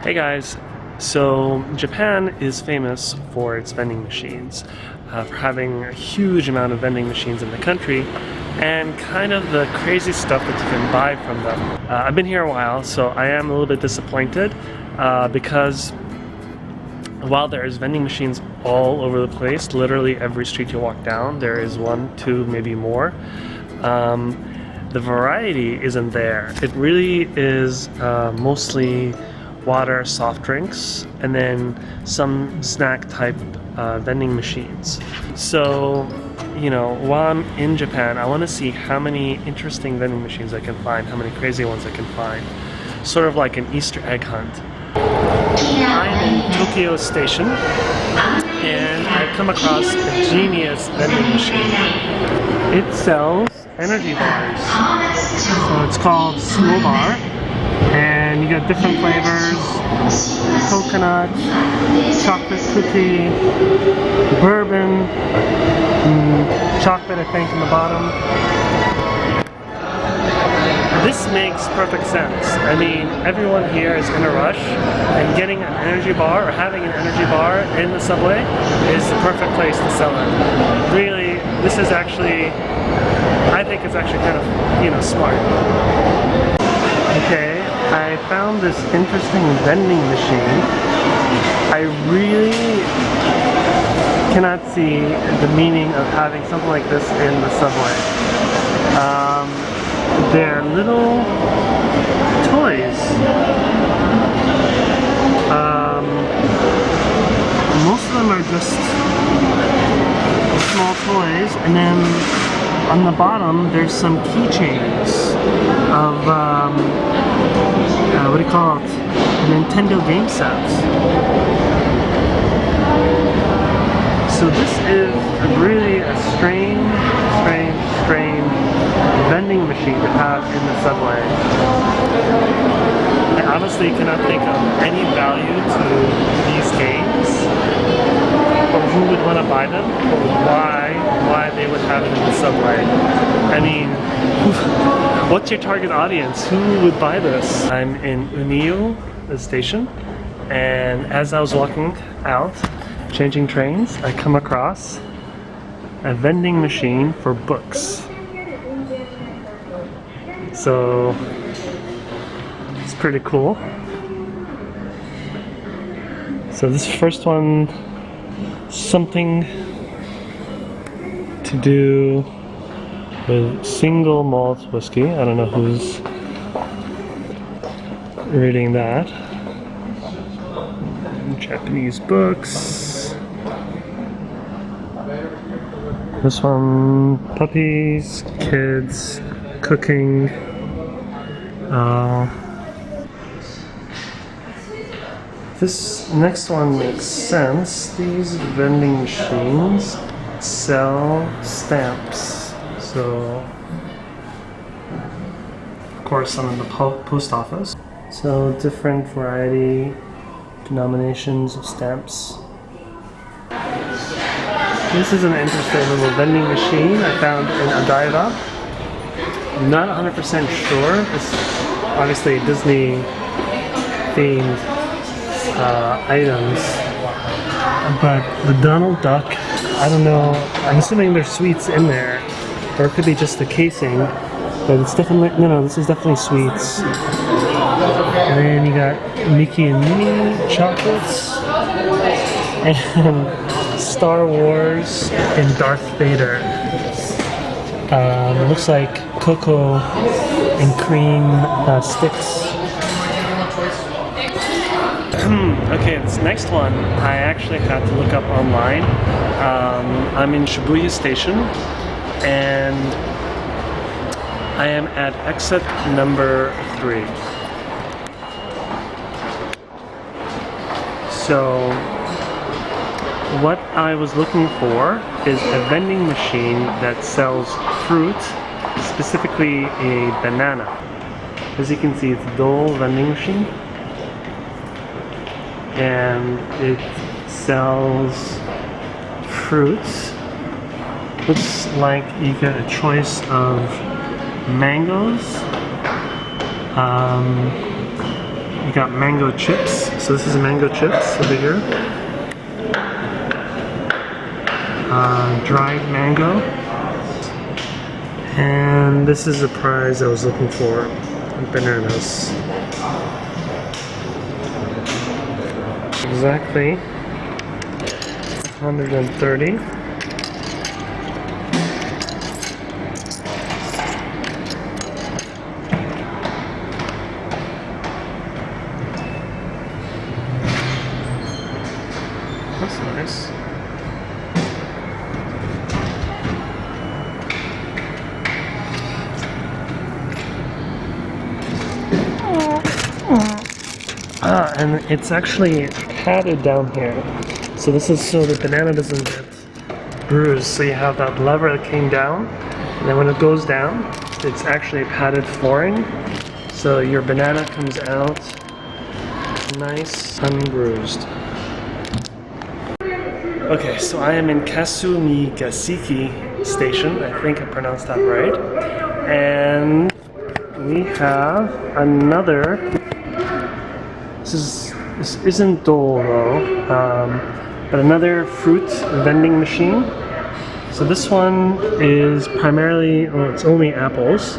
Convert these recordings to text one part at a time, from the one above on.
Hey guys, so Japan is famous for its vending machines, for having a huge amount of vending machines in the country and kind of the crazy stuff that you can buy from them. I've been here a while, so I am a little bit disappointed because while there's vending machines all over the place, literally every street you walk down, there is one, two, maybe more. The variety isn't there. It really is mostly water, soft drinks, and then some snack type vending machines. So, you know, while I'm in Japan, I want to see how many interesting vending machines I can find, how many crazy ones I can find. Sort of like an Easter egg hunt. I'm in Tokyo Station, and I've come across a genius vending machine. It sells energy bars. So it's called Slow Bar. And you got different flavors: coconut, chocolate cookie, bourbon, chocolate I think in the bottom. This makes perfect sense. I mean, everyone here is in a rush, and getting an energy bar or having an energy bar in the subway is the perfect place to sell it. Really, this is actually, I think it's actually kind of, you know, smart. Okay, I found this interesting vending machine. I really cannot see the meaning of having something like this in the subway. They're little toys. Most of them are just small toys, and then on the bottom there's some keychains of what do you call it? A Nintendo game set. So this is really a strange vending machine to have in the subway. I honestly cannot think of any value to these games, or who would want to buy them, or why they would have it in the subway. I mean, what's your target audience? Who would buy this? I'm in Umiyu, the station, and as I was walking out, changing trains, I come across a vending machine for books. So it's pretty cool. So this first one, something to do with single malt whiskey. I don't know who's reading that. Japanese books. This one, puppies, kids, cooking. This next one makes sense. These vending machines sell stamps. So, of course, I'm in the post office. So, different variety, denominations of stamps. This is an interesting little vending machine I found in Odaiba. I'm not 100% sure. It's obviously Disney themed items, but the Donald Duck, I don't know, I'm assuming there's sweets in there, or it could be just the casing, but it's definitely, no, this is definitely sweets. And then you got Mickey and Minnie chocolates, and Star Wars and Darth Vader. It looks like cocoa and cream sticks. Okay, this next one I actually had to look up online. I'm in Shibuya Station, and I am at exit number 3. So what I was looking for is a vending machine that sells fruit, specifically a banana. As you can see, it's a Dole vending machine, and it sells fruits. Looks like you get a choice of mangoes, You got mango chips. So this is mango chips over here. Dried mango. And this is the prize I was looking for. Bananas. Exactly 130. That's nice. And it's actually padded down here. So this is so the banana doesn't get bruised. So you have that lever that came down, and then when it goes down, it's actually padded flooring. So your banana comes out nice, unbruised. Okay, so I am in Kasumigaseki Station. I think I pronounced that right. And we have another. This isn't Dole, but another fruit vending machine. So this one is primarily, well, it's only apples,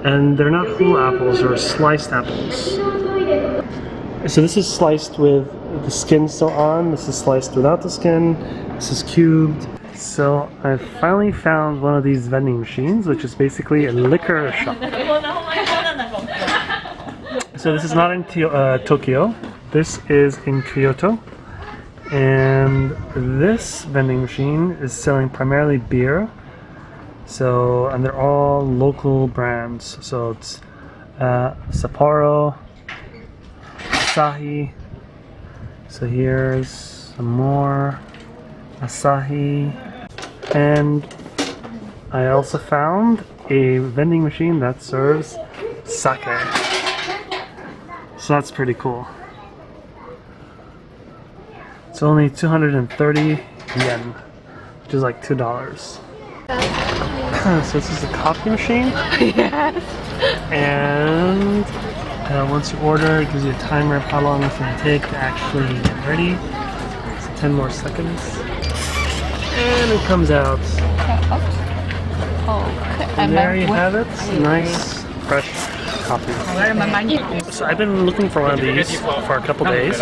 and they're not whole apples, they're sliced apples. So this is sliced with the skin still on, this is sliced without the skin, this is cubed. So I finally found one of these vending machines, which is basically a liquor shop. So this is not in Tokyo, this is in Kyoto, and this vending machine is selling primarily beer. So, and they're all local brands. So it's Sapporo, Asahi. So here's some more Asahi, and I also found a vending machine that serves sake. So that's pretty cool. It's only 230 yen, which is like $2. So this is a coffee machine. Yes. And once you order, it gives you a timer of how long it's going to take to actually get ready. So 10 more seconds. And it comes out. And there you have it. Nice, fresh coffee. So I've been looking for one of these for a couple days.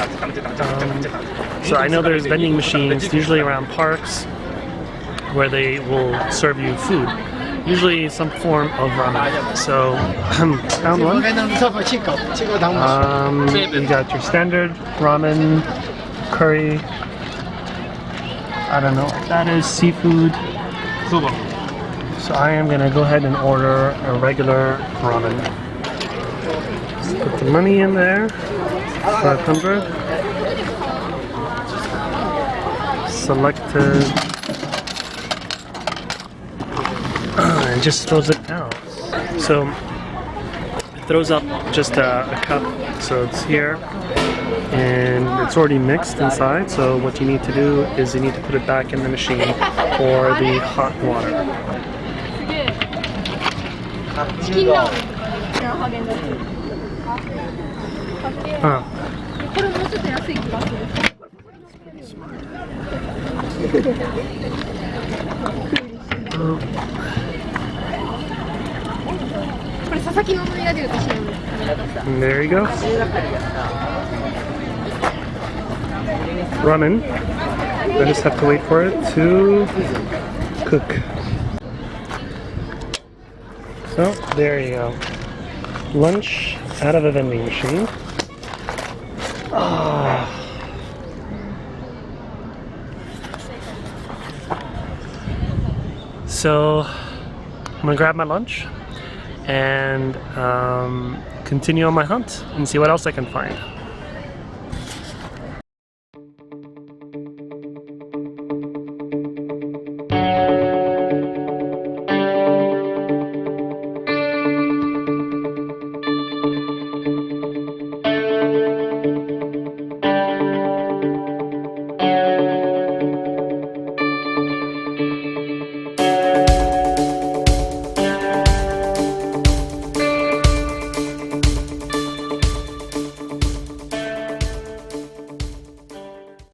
So I know there's vending machines usually around parks where they will serve you food, usually some form of ramen. So found one. You got your standard ramen, curry. I don't know what that is, seafood. So I am gonna go ahead and order a regular ramen. Just put the money in there, 500. Selected, and just throws it out. So it throws up just a cup, so it's here, and it's already mixed inside. So what you need to do is you need to put it back in the machine for the hot water. Oh. And there you go. Ramen. I just have to wait for it to cook. So there you go. Lunch out of a vending machine. Ah. So I'm gonna grab my lunch and continue on my hunt and see what else I can find.